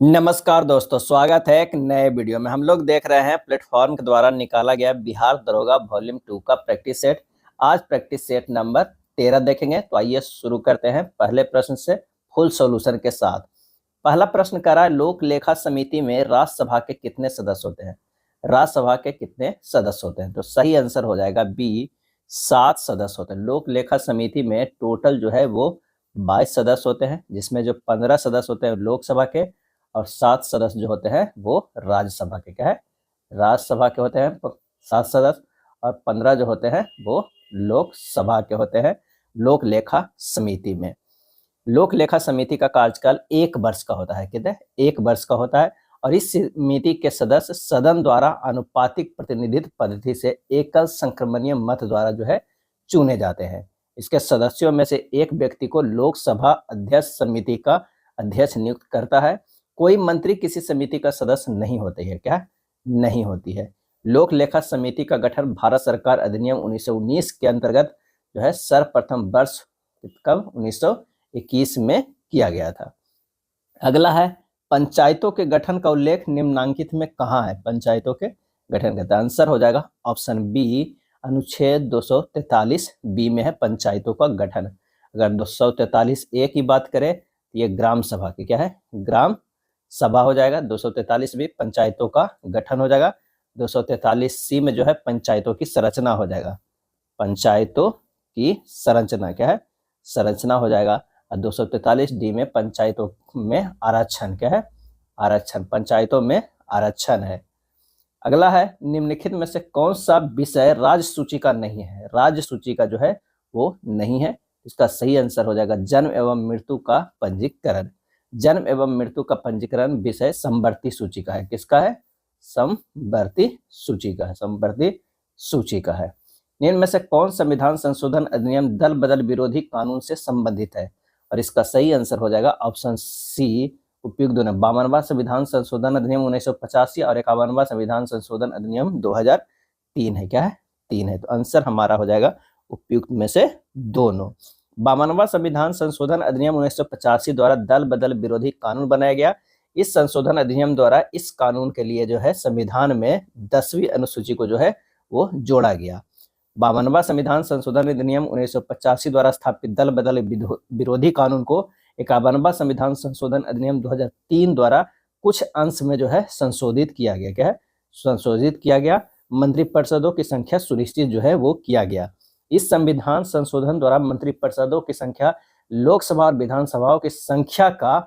नमस्कार दोस्तों, स्वागत है एक नए वीडियो में। हम लोग देख रहे हैं प्लेटफॉर्म के द्वारा निकाला गया बिहार दरोगा वॉल्यूम 2 का प्रैक्टिस सेट। आज प्रैक्टिस सेट नंबर 13 देखेंगे। तो आइए शुरू करते हैं पहले प्रश्न से फुल सॉल्यूशन के साथ। पहला प्रश्न कह रहा है, लोक लेखा समिति में राज्यसभा के कितने सदस्य होते हैं? राज्यसभा के कितने सदस्य होते हैं? तो सही आंसर हो जाएगा बी, 7 सदस्य होते हैं। लोक लेखा समिति में टोटल जो है वो 22 सदस्य होते हैं, जिसमें जो 15 सदस्य होते हैं लोकसभा के और 7 सदस्य जो होते हैं वो राज्यसभा के। क्या है? राज्यसभा के होते हैं 7 सदस्य और 15 जो होते हैं वो लोकसभा के होते हैं लोक लेखा समिति में। लोक लेखा समिति का कार्यकाल 1 वर्ष का होता है। कितने? 1 वर्ष का होता है। और इस समिति के सदस्य सदन द्वारा आनुपातिक प्रतिनिधित्व पद्धति से एकल संक्रमणीय मत द्वारा जो है चुने जाते हैं। इसके सदस्यों में से एक व्यक्ति को लोकसभा अध्यक्ष समिति का अध्यक्ष नियुक्त करता है। कोई मंत्री किसी समिति का सदस्य नहीं होती है। क्या? नहीं होती है। लोक लेखा समिति का गठन भारत सरकार अधिनियम 1919 के अंतर्गत जो है सर्वप्रथम वर्ष कब 1921 में किया गया था। अगला है, पंचायतों के गठन का उल्लेख निम्नांकित में कहाँ है? पंचायतों के गठन का आंसर हो जाएगा ऑप्शन बी, अनुच्छेद 243 बी में है पंचायतों का गठन। अगर 243 ए की बात करें तो ये ग्राम सभा की क्या है? ग्राम सभा हो जाएगा। 243 भी पंचायतों का गठन हो जाएगा। 243 सी में जो है पंचायतों की संरचना हो जाएगा। पंचायतों की संरचना क्या है? संरचना हो जाएगा। और 243 डी में पंचायतों में आरक्षण क्या है? आरक्षण। पंचायतों में आरक्षण है। अगला है, निम्नलिखित में से कौन सा विषय राज्य सूची का नहीं है? राज्य सूची का जो है वो नहीं है। इसका सही आंसर हो जाएगा जन्म एवं मृत्यु का पंजीकरण। जन्म एवं मृत्यु का पंजीकरण विषय समवर्ती सूची का है। किसका है? समवर्ती सूची का है। समवर्ती सूची का है। निम्न में से कौन संविधान संशोधन अधिनियम दल बदल विरोधी कानून से संबंधित है? और इसका सही आंसर हो जाएगा ऑप्शन सी, उपयुक्त दोनों। 52वां संविधान संशोधन अधिनियम 1985 और 51वां संविधान संशोधन अधिनियम 2003 है। क्या है? 3 है। तो आंसर हमारा हो जाएगा उपयुक्त में से दोनों। 52वां संविधान संशोधन अधिनियम 1985 द्वारा दल बदल विरोधी कानून बनाया गया। इस संशोधन अधिनियम द्वारा इस कानून के लिए जो है संविधान में 10वीं अनुसूची को जो है वो जोड़ा गया। 52वां संविधान संशोधन अधिनियम 1985 द्वारा स्थापित दल बदल विरोधी कानून को 51वां संविधान संशोधन अधिनियम 2003 द्वारा कुछ अंश में जो है संशोधित किया गया। क्या है? संशोधित किया गया। मंत्रिपरिषदों की संख्या सुनिश्चित जो है वो किया गया। इस संविधान संशोधन द्वारा मंत्रिपरिषदों की संख्या लोकसभा और विधानसभाओं की संख्या का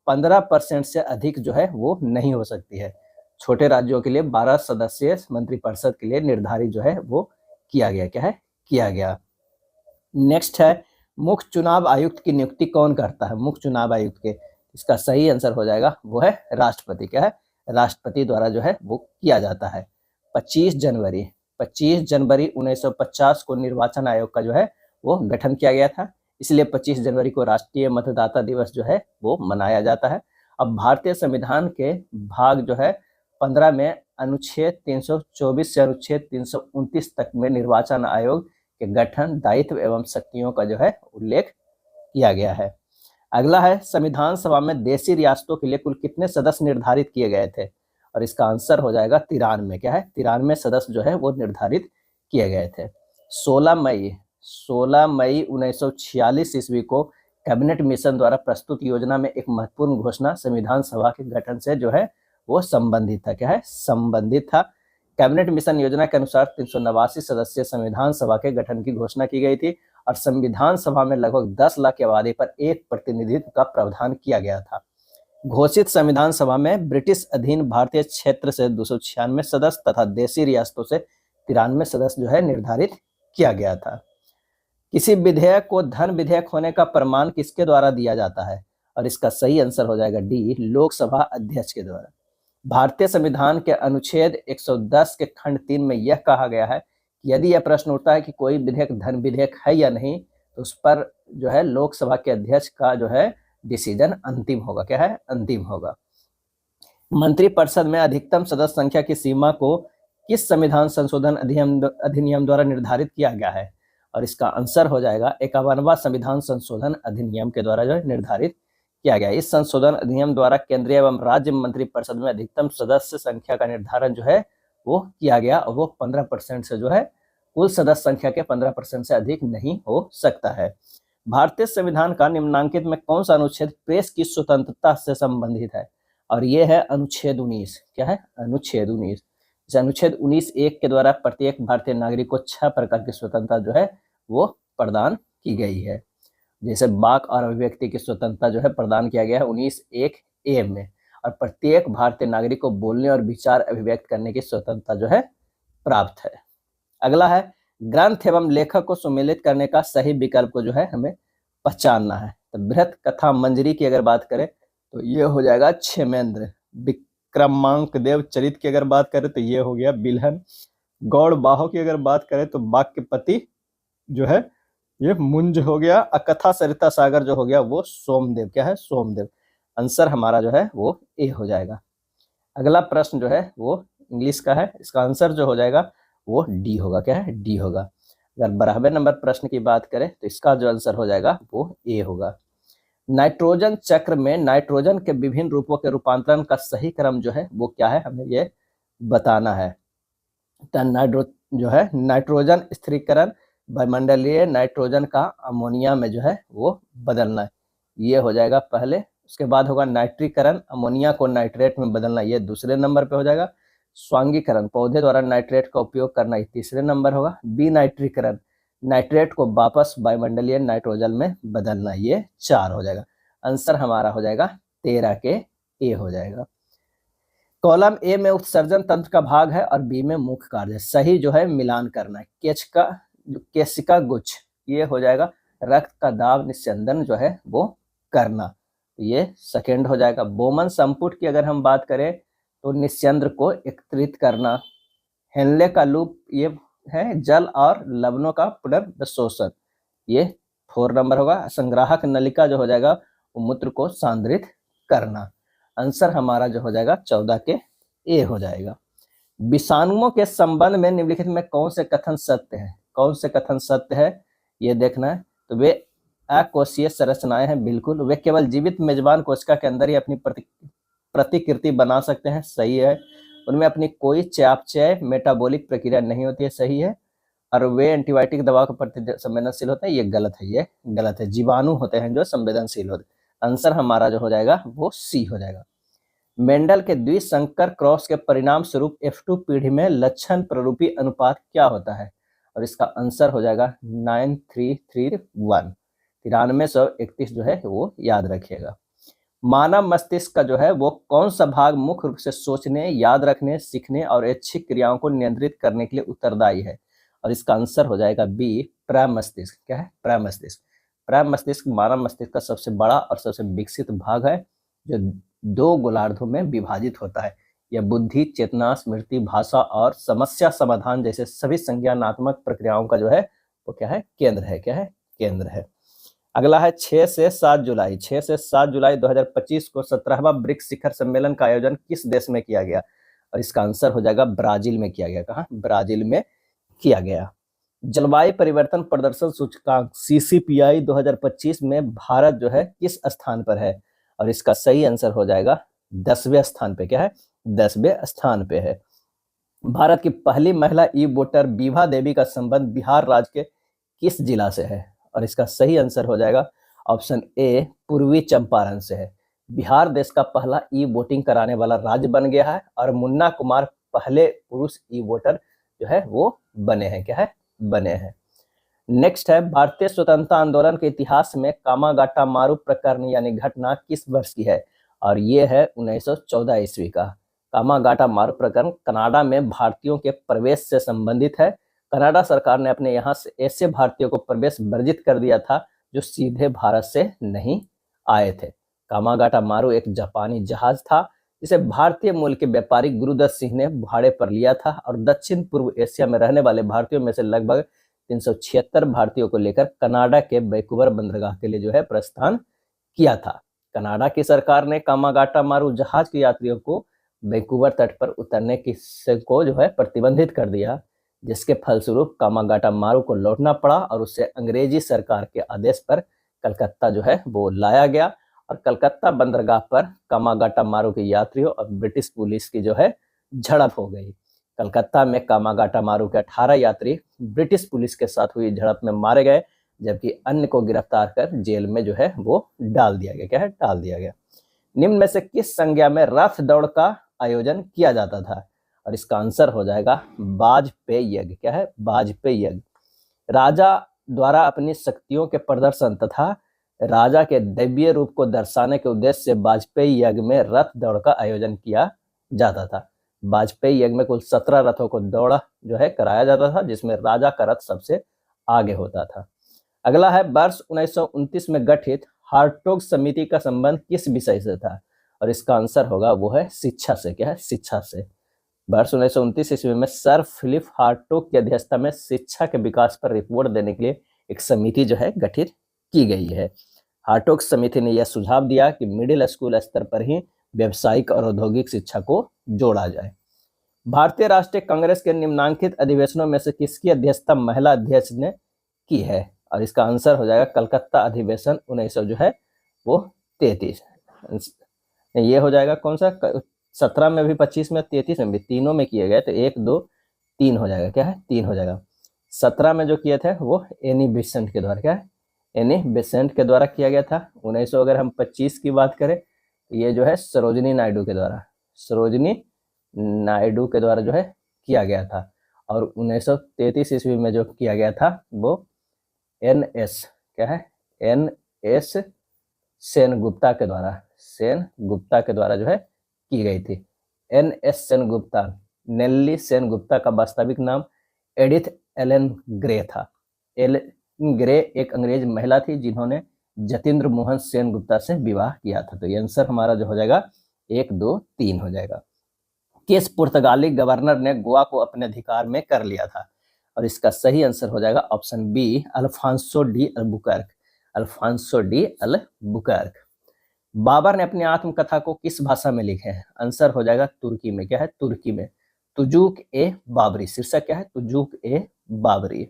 15% से अधिक जो है वो नहीं हो सकती है। छोटे राज्यों के लिए 12 सदस्यीय मंत्रिपरिषद के लिए निर्धारित जो है वो किया गया। क्या है? किया गया। नेक्स्ट है, मुख्य चुनाव आयुक्त की नियुक्ति कौन करता है? मुख्य चुनाव आयुक्त के, इसका सही आंसर हो जाएगा वो है राष्ट्रपति। क्या है? राष्ट्रपति द्वारा जो है वो किया जाता है। 25 जनवरी 1950 को निर्वाचन आयोग का जो है वो गठन किया गया था। इसलिए 25 जनवरी को राष्ट्रीय मतदाता दिवस जो है वो मनाया जाता है। अब भारतीय संविधान के भाग जो है 15 में अनुच्छेद 324 से अनुच्छेद 329 तक में निर्वाचन आयोग के गठन, दायित्व एवं शक्तियों का जो है उल्लेख किया गया है। अगला है, संविधान सभा में देशी रियासतों के लिए कुल कितने सदस्य निर्धारित किए गए थे? और इसका आंसर हो जाएगा 93। क्या है? 93 सदस्य जो है वो निर्धारित किए गए थे। 16 मई 1946 ईस्वी को कैबिनेट मिशन द्वारा प्रस्तुत योजना में एक महत्वपूर्ण घोषणा संविधान सभा के गठन से जो है वो संबंधित था। क्या है? संबंधित था। कैबिनेट मिशन योजना के अनुसार 389 सदस्य संविधान सभा के गठन की घोषणा की गई थी और संविधान सभा में लगभग 10 लाख की आबादी पर एक प्रतिनिधित्व का प्रावधान किया गया था। घोषित संविधान सभा में ब्रिटिश अधीन भारतीय क्षेत्र से 296 सदस्य तथा देशी रियासतों से 93 सदस्य जो है निर्धारित किया गया था। किसी विधेयक को धन विधेयक होने का प्रमाण किसके द्वारा दिया जाता है? और इसका सही आंसर हो जाएगा डी, लोकसभा अध्यक्ष के द्वारा। भारतीय संविधान के अनुच्छेद 110 के खंड 3 में यह कहा गया है कि यदि यह प्रश्न उठता है कि कोई विधेयक धन विधेयक है या नहीं, तो उस पर जो है लोकसभा के अध्यक्ष का जो है डिसीजन अंतिम होगा। क्या है? अंतिम होगा। मंत्रिपरिषद में अधिकतम सदस्य संख्या की सीमा को किस संविधान संशोधन अधिनियम द्वारा निर्धारित किया गया है? और इसका आंसर हो जाएगा 51वां संविधान संशोधन अधिनियम के द्वारा जो है निर्धारित किया गया। इस संशोधन अधिनियम द्वारा केंद्रीय एवं राज्य मंत्रिपरिषद में अधिकतम सदस्य संख्या का निर्धारण जो है वो किया गया और वो 15% से जो है कुल सदस्य संख्या के 15% से अधिक नहीं हो सकता है। भारतीय संविधान का निम्नांकित में कौन सा अनुच्छेद प्रेस की स्वतंत्रता से संबंधित है? और ये है अनुच्छेद 19। क्या है? अनुच्छेद 19। अनुच्छेद 19(1) के द्वारा प्रत्येक भारतीय नागरिक को 6 प्रकार की स्वतंत्रता जो है वो प्रदान की गई है। जैसे वाक और अभिव्यक्ति की स्वतंत्रता जो है प्रदान किया गया है 19(1)(a) में, और प्रत्येक भारतीय नागरिक को बोलने और विचार अभिव्यक्त करने की स्वतंत्रता जो है प्राप्त है। अगला है ग्रंथ एवं लेखक को सम्मिलित करने का सही विकल्प को जो है हमें पहचानना है। तो बृहत कथा मंजरी की अगर बात करें तो ये हो जाएगा क्षेमेंद्र। विक्रमांक देव चरित की अगर बात करें तो ये हो गया बिल्हन। गौड़ बाहो की अगर बात करें तो वाक्यपति जो है ये मुंज हो गया। अकथा सरिता सागर जो हो गया वो सोमदेव। क्या है? सोमदेव। आंसर हमारा जो है वो ए हो जाएगा। अगला प्रश्न जो है वो इंग्लिश का है, इसका आंसर जो हो जाएगा वो डी होगा। क्या है? डी होगा। अगर 12वें नंबर प्रश्न की बात करें तो इसका जो आंसर हो जाएगा वो ए होगा। नाइट्रोजन चक्र में नाइट्रोजन के विभिन्न रूपों के रूपांतरण का सही क्रम जो है वो क्या है, हमें ये बताना है। तो जो है नाइट्रोजन स्थिरीकरण वायुमंडलीय नाइट्रोजन का अमोनिया में जो है वो बदलना है, ये हो जाएगा पहले। उसके बाद होगा नाइट्रीकरण, अमोनिया को नाइट्रेट में बदलना, ये दूसरे नंबर पे हो जाएगा। स्वांगीकरण, पौधे द्वारा नाइट्रेट का उपयोग करना, ये तीसरे नंबर होगा। विनाइट्रीकरण, नाइट्रेट को वापस वायुमंडलीय नाइट्रोजन में बदलना, ये 4 हो जाएगा। आंसर हमारा हो जाएगा 13 के ए हो जाएगा। कॉलम ए में उत्सर्जन तंत्र का भाग है और बी में मुख्य कार्य है। सही जो है मिलान करना है। केशिका गुच्छ, ये हो जाएगा रक्त का दाब निस्यंदन जो है वो करना, ये सेकेंड हो जाएगा। बोमन संपुट की अगर हम बात करें तो निस्यंद्र को एकत्रित करना। हेनले का लूप ये है जल और लवणों का पुनर्विशोषण, ये 4 नंबर होगा। संग्राहक नलिका जो हो जाएगा वो मूत्र को सांद्रित करना। आंसर हमारा जो हो जाएगा 14 के ए हो जाएगा। विषाणुओं के संबंध में निम्नलिखित में कौन से कथन सत्य है? कौन से कथन सत्य है ये देखना है। तो वे अकोशीय संरचनाएं हैं, बिल्कुल। वे केवल जीवित मेजबान कोशिका के अंदर ही अपनी प्रतिकृति बना सकते हैं, सही है। उनमें अपनी कोई चयापचय मेटाबॉलिक प्रक्रिया नहीं होती है, सही है। और वे एंटीबायोटिक दवा के प्रति संवेदनशील होते हैं, ये गलत है, ये गलत है। जीवाणु होते हैं जो संवेदनशील होते हैं। आंसर हमारा जो हो जाएगा वो सी हो जाएगा। मेंडल के द्विसंकर क्रॉस के परिणाम स्वरूप F2 पीढ़ी में लक्षण प्ररूपी अनुपात क्या होता है? और इसका आंसर हो जाएगा 9331। 9331 जो है वो याद रखिएगा। मानव मस्तिष्क का जो है वो कौन सा भाग मुख्य रूप से सोचने, याद रखने, सीखने और ऐच्छिक क्रियाओं को नियंत्रित करने के लिए उत्तरदायी है? और इसका आंसर हो जाएगा बी, प्रमस्तिष्क। क्या है? प्रमस्तिष्क। प्रमस्तिष्क मानव मस्तिष्क का सबसे बड़ा और सबसे विकसित भाग है जो 2 गोलार्धों में विभाजित होता है। यह बुद्धि, चेतना, स्मृति, भाषा और समस्या समाधान जैसे सभी संज्ञानात्मक प्रक्रियाओं का जो है वो क्या है? केंद्र है। क्या है? केंद्र है। अगला है 6 से 7 जुलाई। 6 से 7 जुलाई 2025 को 17वां ब्रिक्स शिखर सम्मेलन का आयोजन किस देश में किया गया? और इसका आंसर हो जाएगा ब्राजील में किया गया। कहाँ? ब्राजील में किया गया। जलवायु परिवर्तन प्रदर्शन सूचकांक CCPI 2025 में भारत जो है किस स्थान पर है? और इसका सही आंसर हो जाएगा 10वें स्थान पे। क्या है? 10वें स्थान पे है। भारत की पहली महिला ई वोटर विभा देवी का संबंध बिहार राज्य के किस जिला से है? और इसका सही आंसर हो जाएगा ऑप्शन ए, पूर्वी चंपारण से है। बिहार देश का पहला ई वोटिंग कराने वाला राज्य बन गया है और मुन्ना कुमार पहले पुरुष ई वोटर जो है वो बने हैं। क्या है? बने हैं। नेक्स्ट है भारतीय स्वतंत्रता आंदोलन के इतिहास में कामागाटा मारू प्रकरण यानी घटना किस वर्ष की है? और ये है 1914 ईस्वी का। कामागाटा मारू प्रकरण कनाडा में भारतीयों के प्रवेश से संबंधित है। कनाडा सरकार ने अपने यहाँ से ऐसे भारतीयों को प्रवेश वर्जित कर दिया था जो सीधे भारत से नहीं आए थे। कामागाटा मारू एक जापानी जहाज था जिसे भारतीय मूल के व्यापारी गुरुदत्त सिंह ने भाड़े पर लिया था और दक्षिण पूर्व एशिया में रहने वाले भारतीयों में से लगभग 376 भारतीयों को लेकर कनाडा के वैंकूवर बंदरगाह के लिए जो है प्रस्थान किया था। कनाडा की सरकार ने कामागाटा मारू जहाज के यात्रियों को वैंकूवर तट पर उतरने को जो है प्रतिबंधित कर दिया, जिसके फलस्वरूप कामागाटा मारू को लौटना पड़ा और उसे अंग्रेजी सरकार के आदेश पर कलकत्ता जो है वो लाया गया और कलकत्ता बंदरगाह पर कामागाटा मारू के यात्रियों और ब्रिटिश पुलिस की जो है झड़प हो गई। कलकत्ता में कामागाटा मारू के 18 यात्री ब्रिटिश पुलिस के साथ हुई झड़प में मारे गए, जबकि अन्य को गिरफ्तार कर जेल में जो है वो डाल दिया गया। क्या है? डाल दिया गया। निम्न में से किस संज्ञा में रथ दौड़ का आयोजन किया जाता था? और इसका आंसर हो जाएगा वाजपेयी यज्ञ। क्या है? वाजपेयी यज्ञ। राजा द्वारा अपनी शक्तियों के प्रदर्शन तथा राजा के दैवीय रूप को दर्शाने के उद्देश्य से वाजपेयी यज्ञ में रथ दौड़ का आयोजन किया जाता था। वाजपेयी यज्ञ में कुल 17 रथों को दौड़ जो है कराया जाता था, जिसमें राजा का रथ सबसे आगे होता था। अगला है वर्ष 1929 में गठित हार्टोग समिति का संबंध किस विषय से था? और इसका आंसर होगा वो है शिक्षा से। क्या है? शिक्षा से। वर्ष 1929 ईस्वी में सर फिलिप हार्टोग की अध्यक्षता में शिक्षा के विकास पर रिपोर्ट देने के लिए एक समिति जो है गठित की गई है। हार्टोग समिति ने यह सुझाव दिया कि मिडिल स्कूल स्तर पर ही व्यावसायिक और औद्योगिक शिक्षा को जोड़ा जाए। भारतीय राष्ट्रीय कांग्रेस के निम्नांकित अधिवेशनों में से किसकी अध्यक्षता महिला अध्यक्ष ने की है? और इसका आंसर हो जाएगा कलकत्ता अधिवेशन 1900 जो है वो 33। ये हो जाएगा कौन सा? 17 में भी, 25 में, 33 में भी, तीनों में किए गए तो 1 2 3 हो जाएगा। क्या है? 3 हो जाएगा। 17 में जो किए थे वो एनी बेसेंट के द्वारा। क्या है? एनी बेसेंट के द्वारा किया गया था। 1900 अगर हम 25 की बात करें तो ये जो है सरोजिनी नायडू के द्वारा, सरोजिनी नायडू के द्वारा जो है किया गया था। और 1933 ईस्वी में जो किया गया था वो NS क्या है? NS सेनगुप्ता के द्वारा, सेनगुप्ता के द्वारा जो है की गई थी। NS सेनगुप्ता, नेल्ली सेनगुप्ता का वास्तविक नाम एडिथ एलन ग्रे था। एलन ग्रे एक अंग्रेज महिला थी जिन्होंने जतिंद्र मोहन सेनगुप्ता से विवाह किया था। तो ये आंसर हमारा जो हो जाएगा 1 2 3 हो जाएगा। किस पुर्तगाली गवर्नर ने गोवा को अपने अधिकार में कर लिया था? और इसका सही आंसर हो जाएगा option B, Alfonso de Albuquerque. Alfonso de Albuquerque. Babur ने अपनी आत्मकथा को किस भाषा में लिखे हैं? आंसर हो जाएगा तुर्की में। क्या है? तुर्की में। तुजुक ए बाबरी। शीर्षक क्या है? तुजुक ए बाबरी।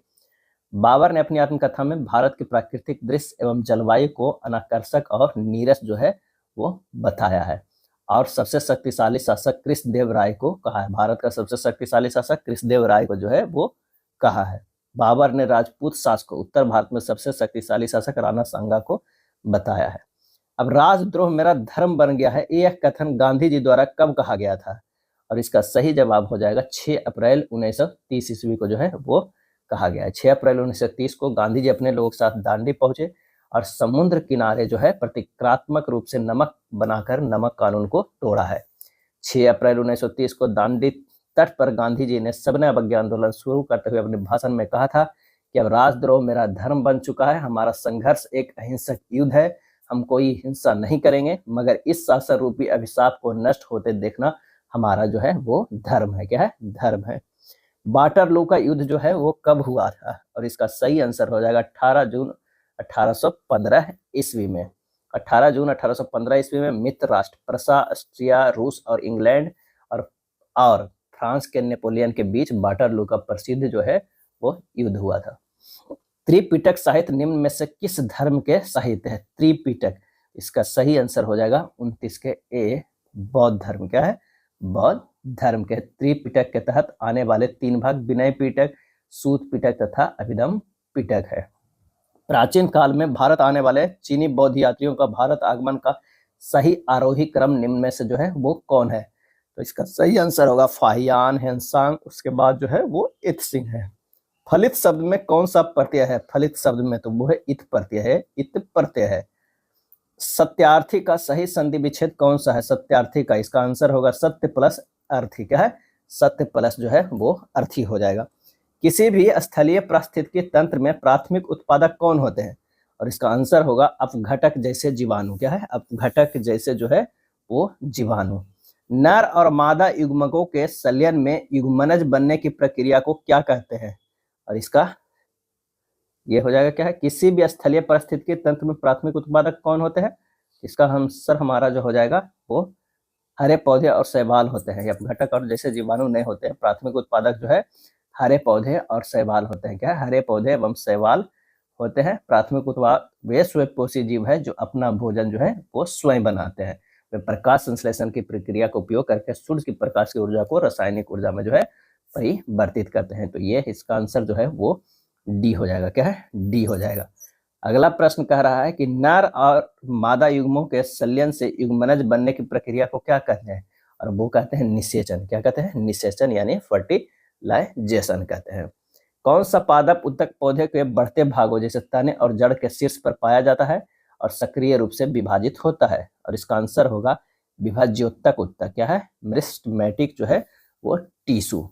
बाबर ने अपनी आत्मकथा में भारत के प्राकृतिक दृश्य एवं जलवायु को अनाकर्षक और नीरस जो है वो बताया है। और सबसे शक्तिशाली शासक कृष्णदेव राय को कहा है। भारत का सबसे शक्तिशाली शासक कृष्णदेव राय को जो है वो कहा है। बाबर ने राजपूत शासक को उत्तर भारत में सबसे शक्तिशाली शासक राणा सांगा को बताया है। अब राजद्रोह मेरा धर्म बन गया है, यह कथन गांधी जी द्वारा कब कहा गया था? और इसका सही जवाब हो जाएगा 6 अप्रैल 1930 ईस्वी को जो है वो कहा गया है। 6 अप्रैल 1930 को गांधी जी अपने लोगों के साथ दांडी पहुंचे और समुद्र किनारे जो है प्रतीकात्मक रूप से नमक बनाकर नमक कानून को तोड़ा है। 6 अप्रैल 1930 को दांडी तट पर गांधी जी ने सविनय अवज्ञा आंदोलन शुरू करते हुए अपने भाषण में कहा था कि अब राजद्रोह मेरा धर्म बन चुका है, हमारा संघर्ष एक अहिंसक युद्ध है, हम कोई हिंसा नहीं करेंगे, मगर इस शासन रूपी अभिशाप को नष्ट होते देखना हमारा जो है वो धर्म है। क्या है? धर्म है। वाटरलू का युद्ध जो है वो कब हुआ था? और इसका सही आंसर हो जाएगा 18 जून 1815 ईस्वी में। 18 जून 1815 ईस्वी में मित्र राष्ट्र प्रसा, ऑस्ट्रिया, रूस और इंग्लैंड और फ्रांस के नेपोलियन के बीच वाटरलू का प्रसिद्ध जो है वो युद्ध हुआ था। त्रिपिटक साहित्य निम्न में से किस धर्म के साहित्य है? त्रिपिटक। इसका सही आंसर हो जाएगा 29 के ए, बौद्ध धर्म। क्या है? बौद्ध धर्म के। त्रिपिटक के तहत आने वाले 3 भाग विनय पिटक, सूत पिटक तथा अभिधम पिटक है। प्राचीन काल में भारत आने वाले चीनी बौद्ध यात्रियों का भारत आगमन का सही आरोही क्रम निम्न में से जो है वो कौन है? तो इसका सही आंसर होगा फाहियान, हेनसांग, उसके बाद जो है वो इत्सिंग है। फलित शब्द में कौन सा प्रत्यय है? फलित शब्द में तो वो है इत प्रत्यय है, इत प्रत्यय है। सत्यार्थी का सही संधि विच्छेद कौन सा है? सत्यार्थी का, इसका आंसर होगा सत्य प्लस अर्थी। क्या है? सत्य प्लस जो है वो अर्थी हो जाएगा। किसी भी स्थलीय पारिस्थितिकी तंत्र में प्राथमिक उत्पादक कौन होते हैं? और इसका आंसर होगा अपघटक जैसे जीवाणु। क्या है? अपघटक जैसे जो है वो जीवाणु। नर और मादा युग्मकों के संलयन में युग्मनज बनने की प्रक्रिया को क्या कहते हैं? और इसका ये हो जाएगा क्या है? किसी भी स्थलीय पारिस्थितिकी तंत्र में प्राथमिक उत्पादक कौन होते हैं? इसका आंसर हमारा जो हो जाएगा वो हरे पौधे और शैवाल होते हैं। अपघटक और जैसे जीवाणु नहीं होते हैं। प्राथमिक उत्पादक जो है हरे पौधे और शैवाल होते हैं। क्या है? हरे पौधे एवं शैवाल होते हैं प्राथमिक उत्पाद वे स्वयंपोषी जीव है जो अपना भोजन जो है वो स्वयं बनाते हैं। वे प्रकाश संश्लेषण की प्रक्रिया का उपयोग करके सूर्य की प्रकाश की ऊर्जा को रासायनिक ऊर्जा में जो है परिवर्तित करते हैं। तो ये इसका आंसर जो है वो डी हो जाएगा। क्या है? डी हो जाएगा। अगला प्रश्न कह रहा है कि नर और मादा युग्मों के संलयन से युग्मनज बनने की प्रक्रिया को क्या कहते हैं? और वो कहते हैं निषेचन। क्या कहते हैं? निषेचन यानी फर्टिलाइजेशन कहते हैं। कौन सा पादप उत्तक पौधे के बढ़ते भागों जैसे तने और जड़ के शीर्ष पर पाया जाता है और सक्रिय रूप से विभाजित होता है? और इसका आंसर होगा विभाज्योत्तक उत्तक। क्या है? मेरिस्टेमेटिक जो है वो टिश्यू।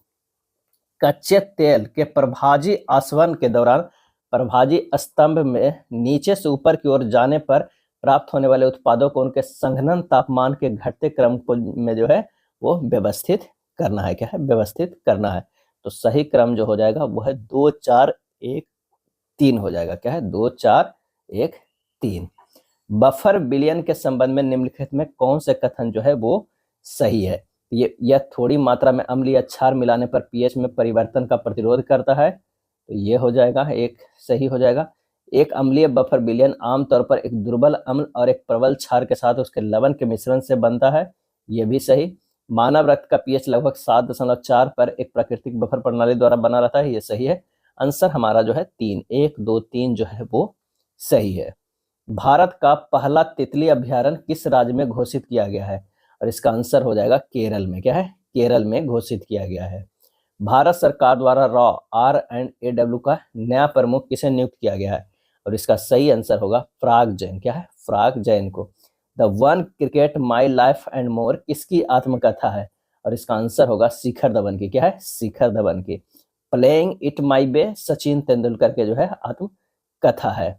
कच्चे तेल के प्रभाजी आसवन के दौरान प्रभाजी स्तंभ में नीचे से ऊपर की ओर जाने पर प्राप्त होने वाले उत्पादों को उनके संघनन तापमान के घटते क्रम को में जो है वो व्यवस्थित करना है। क्या है? व्यवस्थित करना है। तो सही क्रम जो हो जाएगा वो है 2 4 1 3 हो जाएगा। क्या है? 2 4 1 3। बफर विलयन के संबंध में निम्नलिखित में कौन से कथन जो है वो सही है? यह थोड़ी मात्रा में अम्लीय क्षार मिलाने पर पीएच में परिवर्तन का प्रतिरोध करता है। तो ये हो जाएगा एक सही हो जाएगा। एक अम्लीय बफर विलयन आमतौर पर एक दुर्बल अम्ल और एक प्रबल क्षार के साथ उसके लवण के मिश्रण से बनता है। ये भी सही। मानव रक्त का पीएच लगभग 7.4 पर एक प्राकृतिक बफर प्रणाली द्वारा बना रहता है। ये सही है। आंसर हमारा जो है 3 1 2 3 जो है वो सही है। भारत का पहला तितली अभ्यारण्य किस राज्य में घोषित किया गया है? और इसका आंसर हो जाएगा केरल में। क्या है? केरल में घोषित किया गया है। भारत सरकार द्वारा रॉ R&AW का नया प्रमुख किसे नियुक्त किया गया है? और इसका सही आंसर होगा फ्राग जैन। क्या है? फ्राग जैन को। The one cricket my life and more किसकी आत्मकथा है? और इसका आंसर होगा शिखर धवन की। क्या है? शिखर धवन की। प्लेइंग इट माई बे सचिन तेंदुलकर के जो है आत्मकथा है।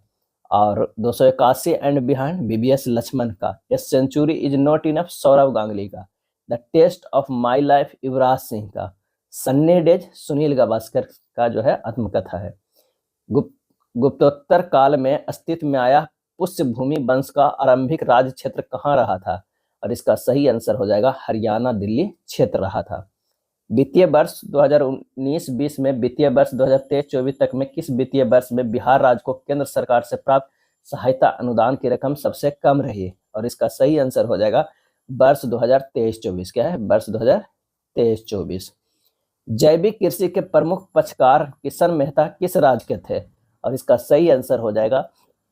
और 281 एंड बिहाइंड बीबीएस लक्ष्मण का। A century is not enough Sourav Ganguly का। The test of my life Yuvraj Singh का। सन्नी डेज सुनील गावस्कर का जो है आत्मकथा है। गुप्तोत्तर काल में अस्तित्व में आया पुष्य भूमि वंश का आरंभिक राज क्षेत्र कहाँ रहा था? और इसका सही आंसर हो जाएगा हरियाणा दिल्ली क्षेत्र रहा था। वित्तीय वर्ष 2019-20 में वित्तीय वर्ष 2023-24 तक में किस वित्तीय वर्ष में बिहार राज्य को केंद्र सरकार से प्राप्त सहायता अनुदान की रकम सबसे कम रही? और इसका सही आंसर हो जाएगा वर्ष 2023-24। क्या है? वर्ष 2023-24। जैविक कृषि के प्रमुख पक्षकार किशन मेहता किस राज्य के थे? और इसका सही आंसर हो जाएगा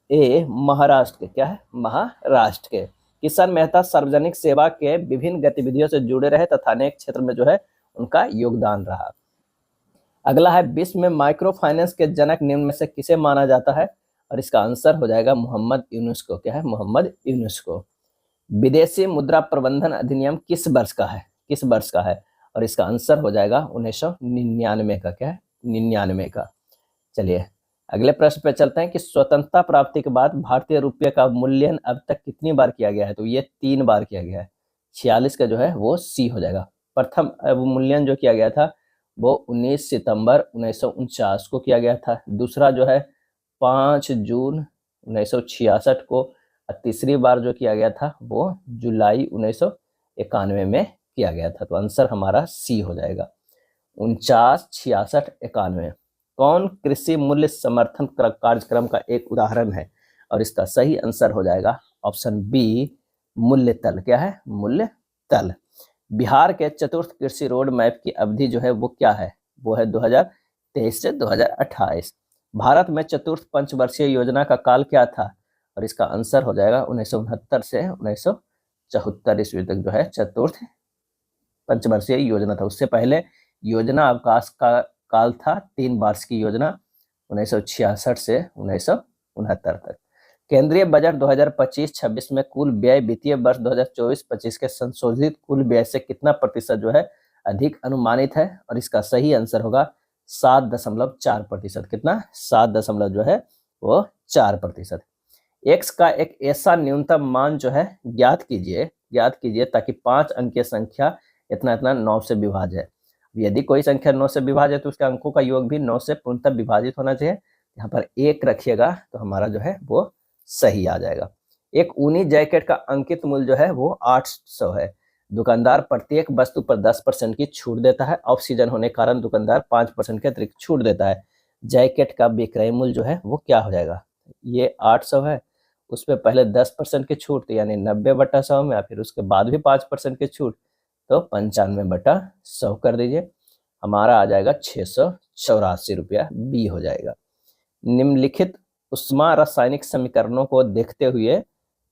ए महाराष्ट्र के। क्या है? महाराष्ट्र के। किशन मेहता सार्वजनिक सेवा के विभिन्न गतिविधियों से जुड़े रहे तथा अनेक क्षेत्र में जो है उनका योगदान रहा। अगला है विश्व में माइक्रो फाइनेंस के जनक निम्न में से किसे माना जाता है? और इसका आंसर हो जाएगा मोहम्मद यूनुस को। क्या है? मोहम्मद यूनुस को। विदेशी मुद्रा प्रबंधन अधिनियम किस वर्ष का है? किस वर्ष का है? और इसका आंसर हो जाएगा 1999 का। क्या है? 99 का। चलिए अगले प्रश्न पे चलते हैं कि स्वतंत्रता प्राप्ति के बाद भारतीय रुपये का मूल्यांकन अब तक कितनी बार किया गया है? तो ये 3 बार किया गया है। 46 का जो है वो सी हो जाएगा। प्रथम अवमूल्यन जो किया गया था वो 19 सितंबर 1949 को किया गया था। दूसरा जो है 5 जून 1966 को। और तीसरी बार जो किया गया था वो जुलाई 1991 में किया गया था। तो आंसर हमारा सी हो जाएगा 49, 66, 91। कौन कृषि मूल्य समर्थन कार्यक्रम का एक उदाहरण है? और इसका सही आंसर हो जाएगा ऑप्शन बी मूल्य तल। क्या है? मूल्य तल। बिहार के चतुर्थ कृषि रोड मैप की अवधि जो है वो क्या है? वो है 2023 से 2028। भारत में चतुर्थ पंचवर्षीय योजना का काल क्या था? और इसका आंसर हो जाएगा 1969 से 1974 ईस्वी तक जो है चतुर्थ पंचवर्षीय योजना था। उससे पहले योजना अवकाश का काल था 3 वर्ष की योजना 1966 से 1969 तक। केंद्रीय बजट 2025-26 में कुल व्यय वित्तीय वर्ष 2024-25 के संशोधित कुल व्यय से कितना प्रतिशत जो है अधिक अनुमानित है? और इसका सही आंसर होगा 7.4%। कितना? 7 जो है वो 4%। x का एक ऐसा न्यूनतम मान जो है ज्ञात कीजिए ताकि 5 अंकीय संख्या इतना 9 से विभाज्य है। यदि कोई संख्या 9 से विभाज्य है तो उसके अंकों का योग भी 9 से पूर्णतः विभाजित होना चाहिए। यहाँ पर 1 रखिएगा तो हमारा जो है वो सही आ जाएगा। एक ऊनी जैकेट का अंकित मूल्य जो है वो 800 है। दुकानदार प्रत्येक वस्तु पर 10% की छूट देता है। ऑफ सीजन होने के कारण दुकानदार 5% के अतिरिक्त छूट देता है। जैकेट का विक्रय मूल्य जो है वो क्या हो जाएगा, ये 800 है, उस पर पहले 10% की छूट, यानी 90/100 में, फिर उसके बाद भी 5% की छूट, तो 95/100 कर दीजिए, हमारा आ जाएगा 684 रुपया, बी हो जाएगा। निम्नलिखित उष्मा रासायनिक समीकरणों को देखते हुए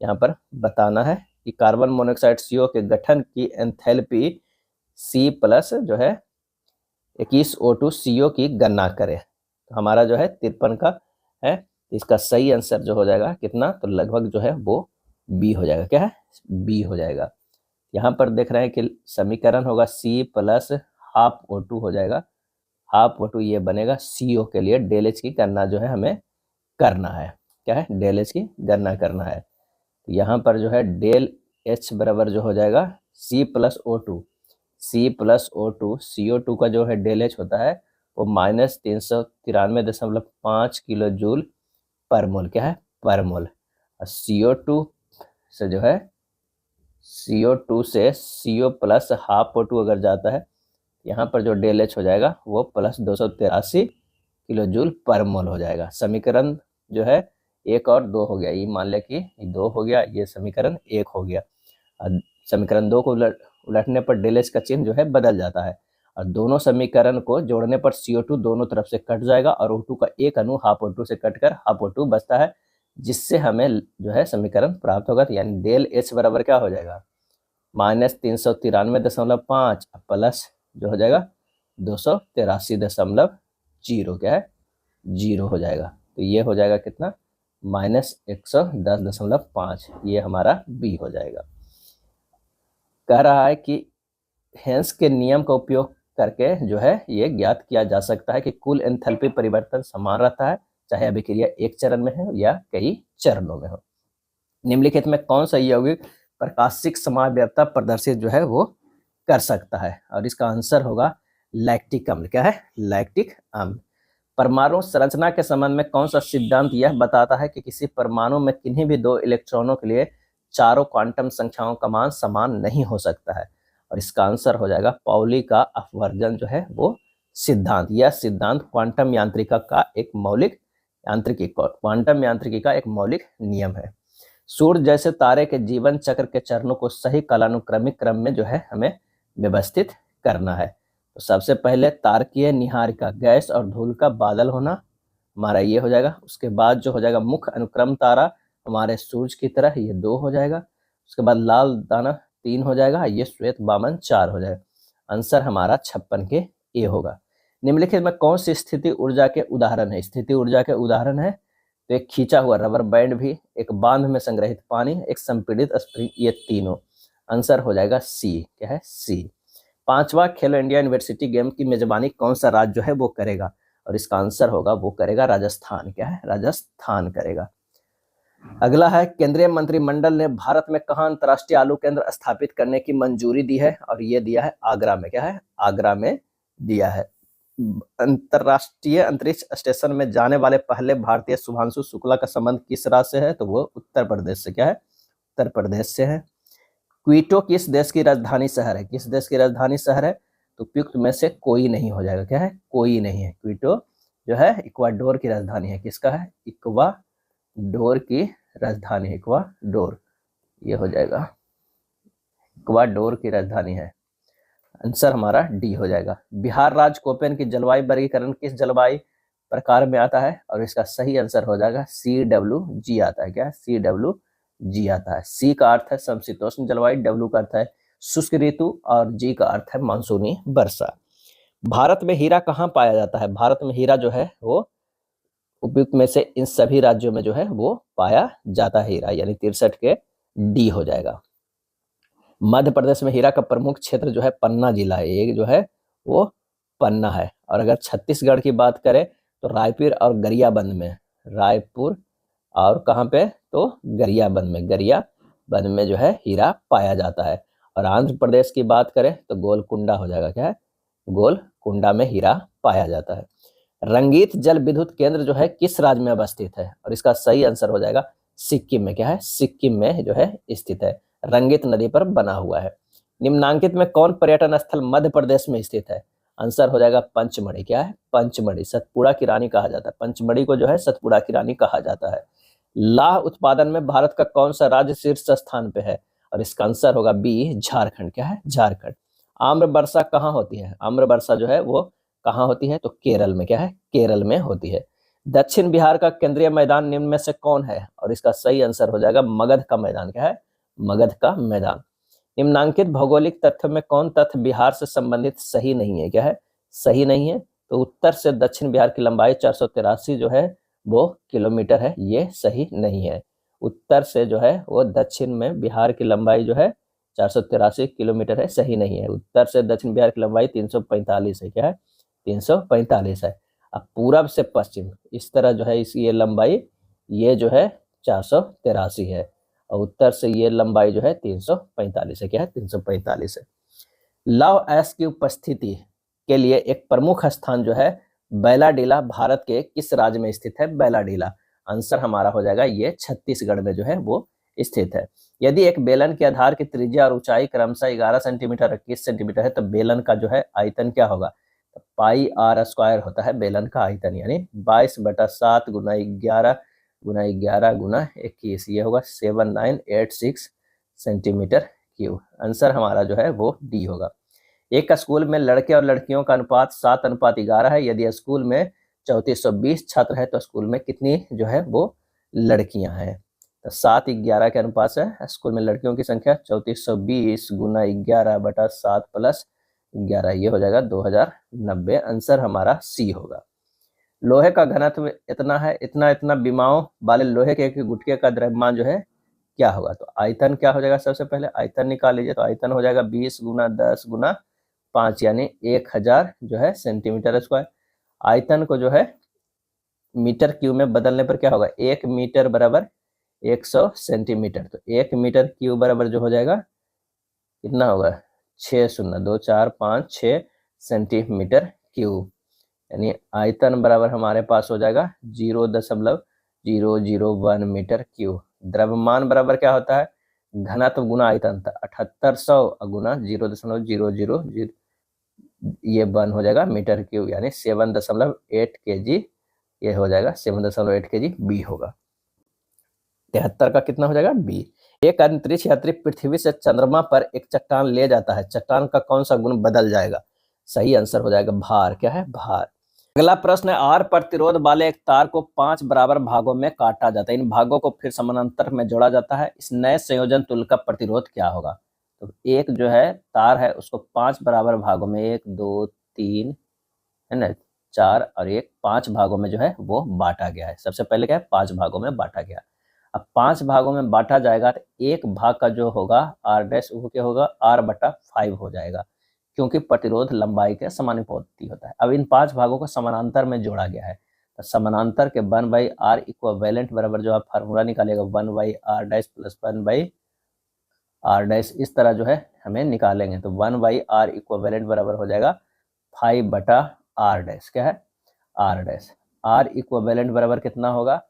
यहाँ पर बताना है कि कार्बन मोनोऑक्साइड CO के गठन की एंथैल्पी C प्लस जो है 21 O2 CO की गणना करें। तो हमारा जो है 53 का है, इसका सही आंसर जो हो जाएगा कितना, तो लगभग जो है वो बी हो जाएगा। क्या है, बी हो जाएगा। यहाँ पर देख रहे हैं कि समीकरण होगा C प्लस हाफ O2 हो जाएगा, हाफ O2 ये बनेगा CO के लिए डेल H की गणना जो है हमें करना है। क्या है, डेल H की गणना करना है। तो यहाँ पर जो है डेल H बराबर जो हो जाएगा C plus O2, C plus O2, CO2 का जो है डेल H होता है वो -393.5 किलो जूल पर मोल, क्या है, पर मोल। और CO2 से जो है CO2 से CO प्लस हाफ O2 अगर जाता है, यहाँ पर जो डेल H हो जाएगा वो प्लस 283 किलो जूल पर मोल हो जाएगा। समीकरण जो है 1 और 2 हो गया, ये मान लिया कि 2 हो गया, ये समीकरण 1 हो गया। समीकरण 2 को उलटने पर डेल H का चिन्ह जो है बदल जाता है, और दोनों समीकरण को जोड़ने पर CO2 दोनों तरफ से कट जाएगा और O2 का एक अणु हाफ O2 से कटकर हाफ O2 बचता है, जिससे हमें जो है समीकरण प्राप्त होगा। तो यानी डेल H बराबर क्या हो जाएगा, -393.5 प्लस जो हो जाएगा 283.0, क्या है, 0 हो जाएगा। तो ये हो जाएगा कितना, -110.5, ये हमारा बी हो जाएगा। कह रहा है कि हेंस के नियम का उपयोग करके जो है ये ज्ञात किया जा सकता है कि कुल एंथैल्पी परिवर्तन समान रहता है, चाहे अभिक्रिया एक चरण में है या कई चरणों में हो। निम्नलिखित में कौन सा यौगिक प्रकाशिक समावयवता प्रदर्शित जो है वो कर सकता है, और इसका आंसर होगा लैक्टिक अम्ल। क्या है, लैक्टिक अम्ल। परमाणु संरचना के संबंध में कौन सा सिद्धांत यह बताता है कि किसी परमाणु में किन्हीं भी 2 इलेक्ट्रॉनों के लिए चारों क्वांटम संख्याओं का मान समान नहीं हो सकता है, और इसका आंसर हो जाएगा पाउली का अपवर्जन जो है वो सिद्धांत। यह सिद्धांत क्वांटम यांत्रिकी का एक मौलिक नियम है। सूर्य जैसे तारे के जीवन चक्र के चरणों को सही कालानुक्रमिक क्रम में जो है हमें व्यवस्थित करना है। तो सबसे पहले तारकीय निहारिका, गैस और धूल का बादल होना, हमारा ये हो जाएगा। उसके बाद जो हो जाएगा मुख्य अनुक्रम तारा हमारे सूरज की तरह, ये 2 हो जाएगा। उसके बाद लाल दाना 3 हो जाएगा, ये श्वेत बामन 4 हो जाएगा। आंसर हमारा 56 के ए होगा। निम्नलिखित में कौन सी स्थिति ऊर्जा के उदाहरण है, स्थिति ऊर्जा के उदाहरण है तो एक खींचा हुआ रबर बैंड भी, एक बांध में संग्रहित पानी, एक संपीड़ित स्प्रिंग, ये तीनों। आंसर हो जाएगा सी। क्या है, सी। 5वां खेलो इंडिया यूनिवर्सिटी गेम की मेजबानी कौन सा राज्य जो है वो करेगा, और इसका आंसर होगा वो करेगा राजस्थान। क्या है, राजस्थान करेगा। अगला है केंद्रीय मंत्रिमंडल ने भारत में कहां अंतर्राष्ट्रीय आलू केंद्र स्थापित करने की मंजूरी दी है, और ये दिया है आगरा में। क्या है, आगरा में दिया है। अंतर्राष्ट्रीय अंतरिक्ष स्टेशन में जाने वाले पहले भारतीय शुभांशु शुक्ला का संबंध किस राज्य से है, तो वो उत्तर प्रदेश से। क्या है, उत्तर प्रदेश से है। क्वीटो किस देश की राजधानी शहर है, किस देश की राजधानी शहर है, तो उपयुक्त में से कोई नहीं हो जाएगा। क्या है, कोई नहीं है। क्वीटो जो है इक्वाडोर की राजधानी है। किसका है, इक्वाडोर की राजधानी है, इक्वाडोर, ये हो जाएगा, इक्वाडोर की राजधानी है। आंसर हमारा डी हो जाएगा। बिहार राज्य कोपेन की जलवायु वर्गीकरण किस जलवायु प्रकार में आता है, और इसका सही आंसर हो जाएगा CWG आता है। क्या है, CWG आता है। सी का अर्थ है समशीतोष्ण जलवायु, डब्ल्यू का अर्थ है शुष्क ऋतु, और जी का अर्थ है मानसूनी वर्षा। भारत में हीरा कहाँ पाया जाता है, भारत में हीरा जो है वो उपयुक्त में से इन सभी राज्यों में जो है वो पाया जाता है हीरा, यानी 63 के डी हो जाएगा। मध्य प्रदेश में हीरा का प्रमुख क्षेत्र जो है पन्ना जिला है, एक जो है वो पन्ना है। और अगर छत्तीसगढ़ की बात करें तो रायपुर और गरियाबंद में, रायपुर और कहाँ पे, तो गरियाबंद में जो है हीरा पाया जाता है। और आंध्र प्रदेश की बात करें तो गोलकुंडा हो जाएगा। क्या है, गोलकुंडा में हीरा पाया जाता है। रंगीत जल विद्युत केंद्र जो है किस राज्य में अवस्थित है, और इसका सही आंसर हो जाएगा सिक्किम में। क्या है, सिक्किम में जो है स्थित है, रंगीत नदी पर बना हुआ है। निम्नांकित में कौन पर्यटन स्थल मध्य प्रदेश में स्थित है, आंसर हो जाएगा पंचमढ़ी। क्या है? पंचमढ़ी। सतपुड़ा की रानी कहा जाता है, पंचमढ़ी को जो है सतपुड़ा की रानी कहा जाता है। लाह उत्पादन में भारत का कौन सा राज्य शीर्ष स्थान पे है? और इसका आंसर होगा बी, झारखंड। क्या है? झारखंड। आम्र वर्षा कहाँ होती है? आम्र वर्षा जो है वो कहाँ होती है? तो केरल में। क्या है? केरल में होती है। दक्षिण बिहार का केंद्रीय मैदान निम्न में से कौन है? और इसका सही आंसर हो जाएगा मगध का मैदान। क्या है? मगध का मैदान। निम्नांकित भौगोलिक तथ्य में कौन तथ्य बिहार से संबंधित सही नहीं है? क्या है? सही नहीं है। तो उत्तर से दक्षिण बिहार की लंबाई 483 जो है वो किलोमीटर है, ये सही नहीं है। उत्तर से जो है वो दक्षिण में बिहार की लंबाई जो है 483 किलोमीटर है, सही नहीं है। उत्तर से दक्षिण बिहार की लंबाई 345 है। क्या है? 345 है। अब पूरब से पश्चिम इस तरह जो है इसकी ये लंबाई ये जो है 483 है, और उत्तर से ये लंबाई जो है 345 है। क्या है? 345 है। लव ऐश की उपस्थिति के लिए एक प्रमुख स्थान जो है बैलाडीला भारत के किस राज्य में स्थित है? बैलाडीला। आंसर हमारा हो जाएगा ये छत्तीसगढ़ में जो है वो स्थित है। यदि एक बेलन के आधार की त्रिज्या और ऊंचाई क्रमशः 11 सेंटीमीटर और 21 सेंटीमीटर है तो बेलन का जो है आयतन क्या होगा? तो पाई आर स्क्वायर होता है बेलन का आयतन, यानी 22/7 गुना 11 गुना 11 गुना 21, ये होगा 7986 सेंटीमीटर क्यूब। आंसर हमारा जो है वो डी होगा। एक स्कूल में लड़के और लड़कियों का अनुपात 7:11 है। यदि स्कूल में 3420 छात्र है तो स्कूल में कितनी जो है वो लड़कियां हैं? तो 7:11 के अनुपात से स्कूल में लड़कियों की संख्या 3420 गुना 11/7 प्लस 11, ये हो जाएगा 2090। आंसर हमारा सी होगा। लोहे का घनत्व इतना है, इतना इतना विमाओं वाले लोहे के एक गुटके का द्रव्यमान जो है क्या होगा? तो आयतन क्या हो जाएगा? सबसे पहले आयतन निकाल लीजिए। तो आयतन हो जाएगा 20 गुना 10 गुना 5, यानी 1000 जो है सेंटीमीटर स्क्वायर। आयतन को जो है मीटर क्यूब में बदलने पर क्या होगा? 1 मीटर बराबर 100 सेंटीमीटर। तो 1 मीटर क्यूब बराबर जो हो जाएगा कितना होगा? 6 सेंटीमीटर क्यूब, यानी आयतन बराबर हमारे पास हो जाएगा 0.001 मीटर क्यूब। द्रव्यमान बराबर क्या होता है? घनत्व गुना आयतन, 7800 गुना 0.000, ये 1 हो जाएगा मीटर क्यूब, यानी 7.8 kg, ये हो जाएगा 7.8 kg, बी होगा। 73 का कितना हो जाएगा? बी। एक अंतरिक्ष यात्री पृथ्वी से चंद्रमा पर एक चट्टान ले जाता है, चट्टान का कौन सा गुण बदल जाएगा? सही आंसर हो जाएगा भार। क्या है? भार। अगला प्रश्न है, आर प्रतिरोध वाले एक तार को 5 बराबर भागों में काटा जाता है, इन भागों को फिर समानांतर में जोड़ा जाता है, इस नए संयोजन तुल्य का प्रतिरोध क्या होगा? तो एक जो है तार है उसको 5 बराबर भागों में 1 2 3 है ना 4 और 1 5 भागों में जो है वो बांटा गया है। सबसे पहले क्या है? 5 भागों में बांटा गया। अब 5 भागों में बांटा जाएगा तो एक भाग का जो होगा आर डैश वो क्या होगा? r/5 हो जाएगा, क्योंकि प्रतिरोध लंबाई के समानुपाती होता है। अब इन 5 भागों को समानांतर में जोड़ा गया है, तो समानांतर के 1/r इक्विवेलेंट बराबर जो आप फार्मूला निकालेगा 1/r dash plus 1/r dash, इस तरह जो है हमें निकालेंगे। तो 1/r इक्विवेलेंट बराबर हो जाएगा 5/r डैश। क्या है? r dash. r इक्विवेलेंट बराबर कितना होगा?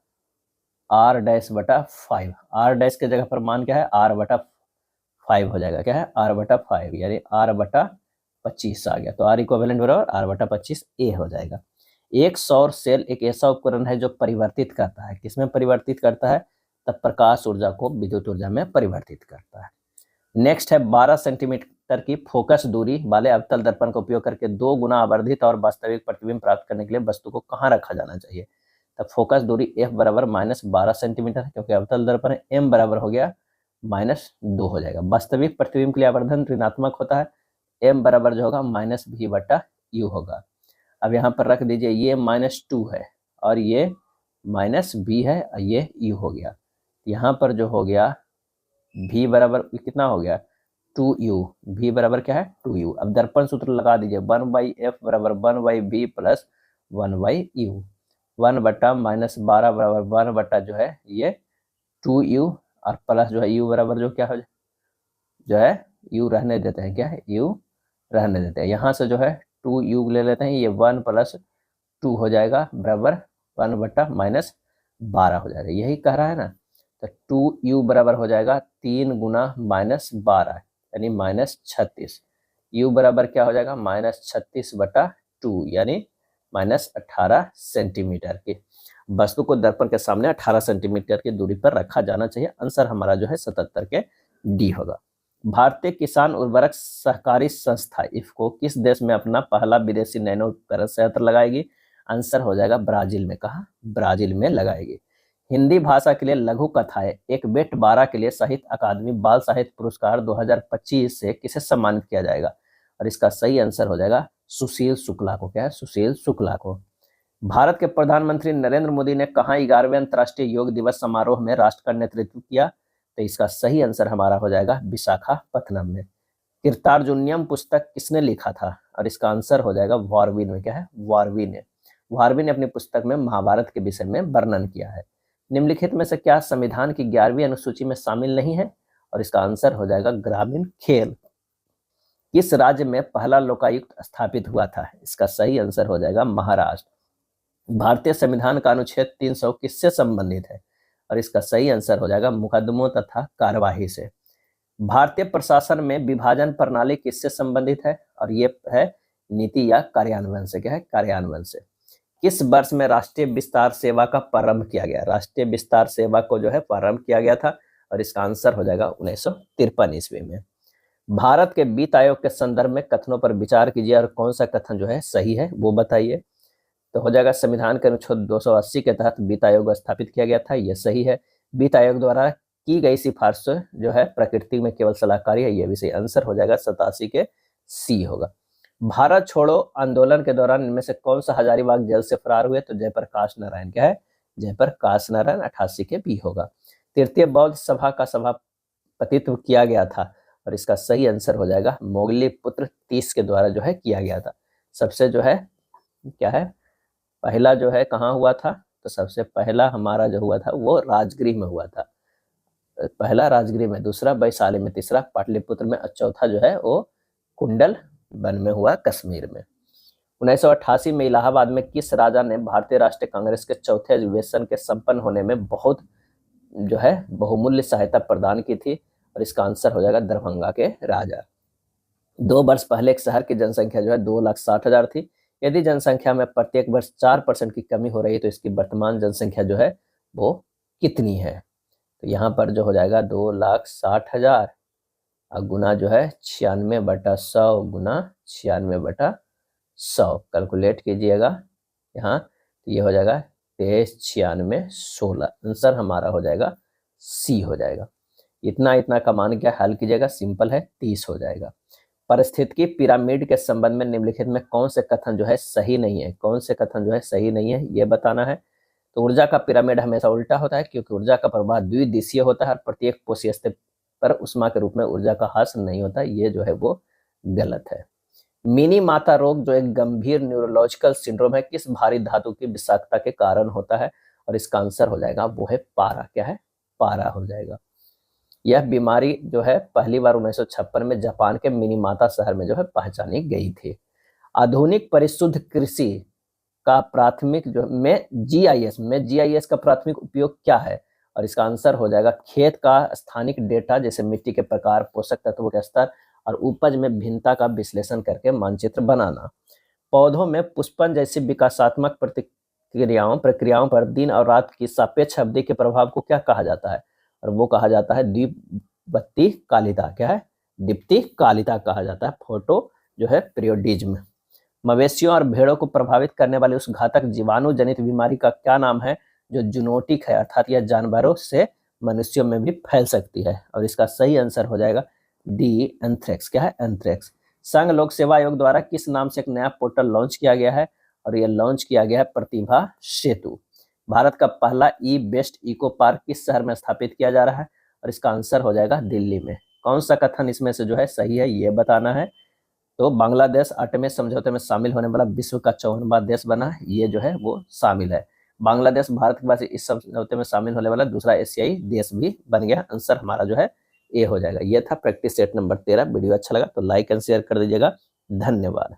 r डैश बटा 5। r डैश के जगह पर मान क्या है? r/5 हो जाएगा। क्या है? r/5, यानी r/25 आ गया। तो r इक्विवेलेंट बराबर r/25 ए हो जाएगा। एक सौर सेल एक ऐसा उपकरण है जो परिवर्तित करता है, किसमें परिवर्तित करता है? तब प्रकाश ऊर्जा को विद्युत ऊर्जा में परिवर्तित करता है। नेक्स्ट है 12 सेंटीमीटर की फोकस दूरी वाले अवतल दर्पण का उपयोग करके 2 गुना आवर्धित और वास्तविक प्रतिबिंब प्राप्त करने के लिए वस्तु को कहाँ रखा जाना चाहिए? तब फोकस दूरी f बराबर -12 सेंटीमीटर है, क्योंकि अवतल दर्पण है, m बराबर हो गया -2 हो जाएगा। वास्तविक प्रतिबिंब के लिए आवर्धन ऋणात्मक होता है, m बराबर जो होगा -v/u होगा। अब यहाँ पर रख दीजिए, ये -2 है और ये -v है, ये u हो गया। यहाँ पर जो हो गया v बराबर कितना हो गया? 2u। v बराबर क्या है? 2u। अब दर्पण सूत्र लगा दीजिए, 1/f बराबर 1/v प्लस 1/u। 1/-12 बराबर 1 जो है ये 2u, और प्लस जो है u बराबर जो क्या हो जो है u रहने देते हैं। क्या है? u रहने देते हैं। यहाँ से जो है 2u ले लेते हैं, ये 1 + 2 हो जाएगा बराबर 1/-12 हो जाएगा। यही कह रहा है ना। तो 2u बराबर हो जाएगा 3 गुना -12, यानी -36। u बराबर क्या हो जाएगा -36/2 यानी -18 सेंटीमीटर की। वस्तु को दर्पण के सामने 18 सेंटीमीटर की दूरी पर रखा जाना चाहिए। आंसर हमारा जो है 77 के डी होगा। भारतीय किसान उर्वरक सहकारी संस्था इफको किस देश में अपना पहला विदेशी नैनो उपकरण संयंत्र लगाएगी? आंसर हो जाएगा ब्राजील में। कहा? ब्राजील में लगाएगी। हिंदी भाषा के लिए लघु कथाएं एक बेट 12 के लिए साहित्य अकादमी बाल साहित्य पुरस्कार 2025 से किसे सम्मानित किया जाएगा? और इसका सही आंसर हो जाएगा सुशील शुक्ला को। क्या है? सुशील शुक्ला को। भारत के प्रधानमंत्री नरेंद्र मोदी ने कहा 11वें अंतर्राष्ट्रीय योग दिवस समारोह में राष्ट्र का नेतृत्व किया? तो इसका सही आंसर हमारा हो जाएगा विशाखापत्तनम में। कीर्तार्जुनियम पुस्तक किसने लिखा था? और इसका आंसर हो जाएगा वार्वी ने। क्या है? वार्वी ने। वार्वी ने अपनी पुस्तक में महाभारत के विषय में वर्णन किया है। निम्नलिखित में से क्या संविधान की 11वीं अनुसूची में शामिल नहीं है? और इसका आंसर हो जाएगा ग्रामीण खेल। किस राज्य में पहला लोकायुक्त स्थापित हुआ था? इसका सही आंसर हो जाएगा महाराष्ट्र। भारतीय संविधान का अनुच्छेद 300 किससे संबंधित है? और इसका सही आंसर हो जाएगा मुकदमों तथा कार्यवाही से। भारतीय प्रशासन में विभाजन प्रणाली किससे संबंधित है? और ये है नीति या कार्यान्वयन से। क्या है? कार्यान्वयन से। किस वर्ष में राष्ट्रीय विस्तार सेवा का प्रारंभ किया गया? राष्ट्रीय विस्तार सेवा को जो है प्रारंभ किया गया था और इसका आंसर हो जाएगा 1953 ईस्वी में। भारत के वित्त आयोग के संदर्भ में कथनों पर विचार कीजिए और कौन सा कथन जो है सही है वो बताइए। तो हो जाएगा संविधान के अनुच्छेद 280 के तहत वित्त आयोग स्थापित किया गया था, यह सही है। वित्त आयोग द्वारा की गई सिफारिश जो है प्रकृति में केवल सलाहकारी है, यह भी सही। आंसर हो जाएगा 87 के सी होगा। भारत छोड़ो आंदोलन के दौरान इनमें से कौन सा हजारीबाग जेल से फरार हुए? तो जयप्रकाश नारायण। क्या है? जयप्रकाश नारायण 88 के बी होगा। तृतीय बौद्ध सभा का सभापतित्व किया गया था और इसका सही आंसर हो जाएगा मोगली पुत्र 30 के द्वारा जो है किया गया था। सबसे जो है क्या है पहला जो है कहाँ हुआ था? तो सबसे पहला हमारा जो हुआ था वो राजगृह में हुआ था। पहला राजगृह में, दूसरा वैशाली में, तीसरा पाटलिपुत्र में और चौथा जो है वो कुंडल वन में हुआ कश्मीर में। 1988 में इलाहाबाद में किस राजा ने भारतीय राष्ट्रीय कांग्रेस के चौथे अधिवेशन के संपन्न होने में बहुत जो है बहुमूल्य सहायता प्रदान की थी? और इसका आंसर हो जाएगा दरभंगा के राजा। 2 वर्ष पहले एक शहर की जनसंख्या जो है 2,60,000 थी। यदि जनसंख्या में प्रत्येक वर्ष 4% की कमी हो रही है तो इसकी वर्तमान जनसंख्या जो है वो कितनी है? तो यहाँ पर जो हो जाएगा 2,60,000 और गुना जो है 96/100 गुना 96/100 कैलकुलेट कीजिएगा यहाँ, तो ये हो जाएगा 239616। आंसर हमारा हो जाएगा सी हो जाएगा। इतना का मान क्या हल कीजिएगा, सिंपल है, 30 हो जाएगा। परिस्थितिकी पिरामिड के संबंध में निम्नलिखित में कौन से कथन जो है सही नहीं है? कौन से कथन जो है सही नहीं है ये बताना है। तो ऊर्जा का पिरामिड हमेशा उल्टा होता है क्योंकि ऊर्जा का प्रवाह द्विदिशीय होता है और प्रत्येक पोषी स्तर पर उष्मा के रूप में ऊर्जा का ह्रास नहीं होता, ये जो है वो गलत है। मिनी माता रोग जो एक गंभीर न्यूरोलॉजिकल सिंड्रोम है किस भारी धातु की विषाक्तता के कारण होता है? और इसका आंसर हो जाएगा वो है पारा। क्या है? पारा हो जाएगा। यह बीमारी जो है पहली बार 1956 में जापान के मिनीमाता शहर में जो है पहचानी गई थी। आधुनिक परिशुद्ध कृषि का प्राथमिक जो में जीआईएस का प्राथमिक उपयोग क्या है? और इसका आंसर हो जाएगा खेत का स्थानिक डेटा जैसे मिट्टी के प्रकार, पोषक तत्वों के स्तर और उपज में भिन्नता का विश्लेषण करके मानचित्र बनाना। पौधों में पुष्पन जैसी विकासात्मक प्रक्रियाओं पर दिन और रात की सापेक्ष अवधि के प्रभाव को क्या कहा जाता है? और वो कहा जाता है द्विबत्ती कालिता। क्या है? दीप्ति कालिता कहा जाता है। फोटो जो है पीरियोडिज्म। मवेशियों और भेड़ों को प्रभावित करने वाली उस घातक जीवाणु जनित बीमारी का क्या नाम है जो जूनोटिक है, अर्थात यह जानवरों से मनुष्यों में भी फैल सकती है? और इसका सही आंसर हो जाएगा डी एंथ्रेक्स। क्या है? एंथ्रेक्स। संघ लोक सेवा आयोग द्वारा किस नाम से एक नया पोर्टल लॉन्च किया गया है? और यह लॉन्च किया गया है प्रतिभा सेतु। भारत का पहला ई बेस्ट इको पार्क किस शहर में स्थापित किया जा रहा है? और इसका आंसर हो जाएगा दिल्ली में। कौन सा कथन इसमें से जो है सही है ये बताना है। तो बांग्लादेश 8वें समझौते में शामिल होने वाला विश्व का 54वां देश बना, ये जो है वो शामिल है। बांग्लादेश भारत के बाद इस समझौते में शामिल होने वाला दूसरा एशियाई देश भी बन गया। आंसर हमारा जो है ए हो जाएगा। ये था प्रैक्टिस सेट नंबर 13। वीडियो अच्छा लगा तो लाइक एंड शेयर कर दीजिएगा। धन्यवाद।